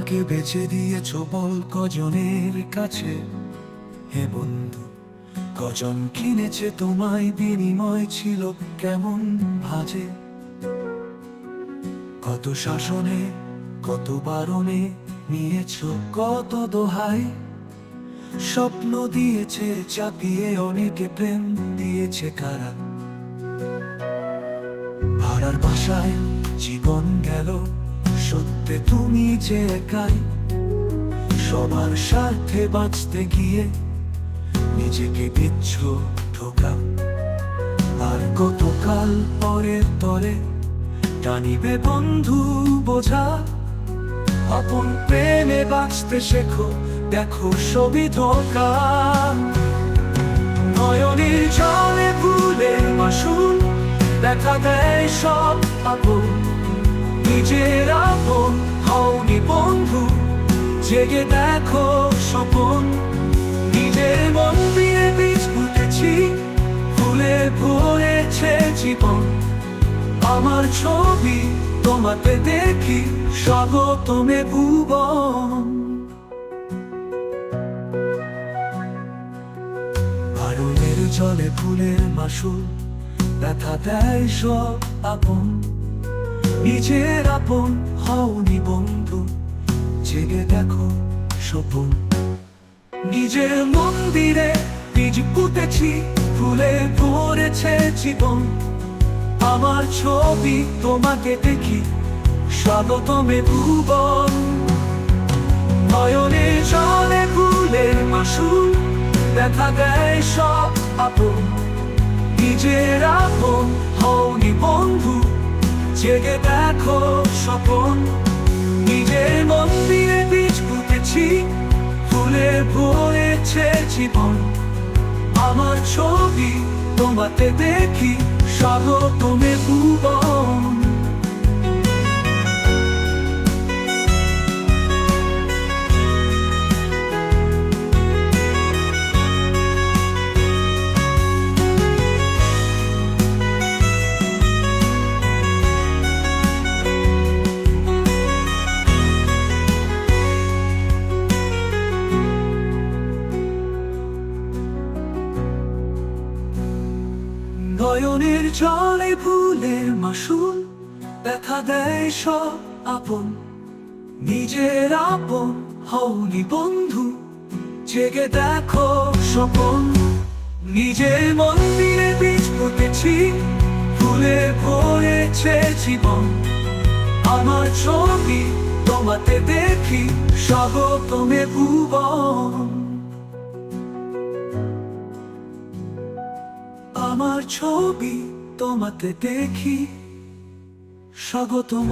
আমাকে বেচে দিয়েছ বল কজনের কাছে। হে বন্ধু, কজন কিনেছে তোমায়, বিনিময় ছিল কেমন ভাজে। কত শাসনে, কত বারণে নিয়েছ কত দোহাই। স্বপ্ন দিয়েছে চাপিয়ে, অনেকে প্রেম দিয়েছে কারা। ভাড়ার বাসায় জীবন গেল, সত্যি তুমি যে একাই। সবার স্বার্থে বাঁচতে গিয়ে নিজেকে দিচ্ছ ধোঁকা। আর কতকাল পরে তরে টানিবে বন্ধু বোঝা। আপন প্রেমে বাঁচতে শেখো, দেখো সবই ধোঁকা। নয়নের জলে ভুলের মাসুল দেখা দেয় সব আপন। নিজের আপন হওনি বন্ধু, জেগে দেখো স্বপন। নিজের মন দিয়ে বীজ পুঁতেছি, ফুলে ভরেছে জীবন। আমার ছবি তোমাতে দেখি, স্বাগতমে ভুবন। বারণের জলে ফুলের মাসুল দেখা দেয় সব আপন। নিজের আপন হওনি বন্ধু, জেগে দেখো স্বপন। নিজের মন্দিরে বীজ পুঁতেছি, ফুলে ভরেছে জীবন। আমার ছবি তোমাকে দেখি, স্বাগতমে ভুবন। নয়নে জলে ফুলের মাসুল দেখা দেয় সব আপন। নিজের আপন হওনি বন্ধু, জেগে দেখো স্বপন। নিজের মন্দিরে বীজ পুঁতেছি, ফুলে ভরেছে জীবন। আমার ছবি তোমাতে দেখি, স্বাগতমে ভুবন। নয়নের জলে ফুলের মাসুল দেখা দেয় সব আপন। নিজের আপন হওনি বন্ধু, জেগে দেখো স্বপন। নিজের মন্দিরে বীজ পুঁতেছি, ফুলে ভরেছে জীবন। আমার ছবি তোমাতে দেখি, স্বাগতমে ভুবন। আমার ছবি তোমাতে দেখি, স্বাগতম।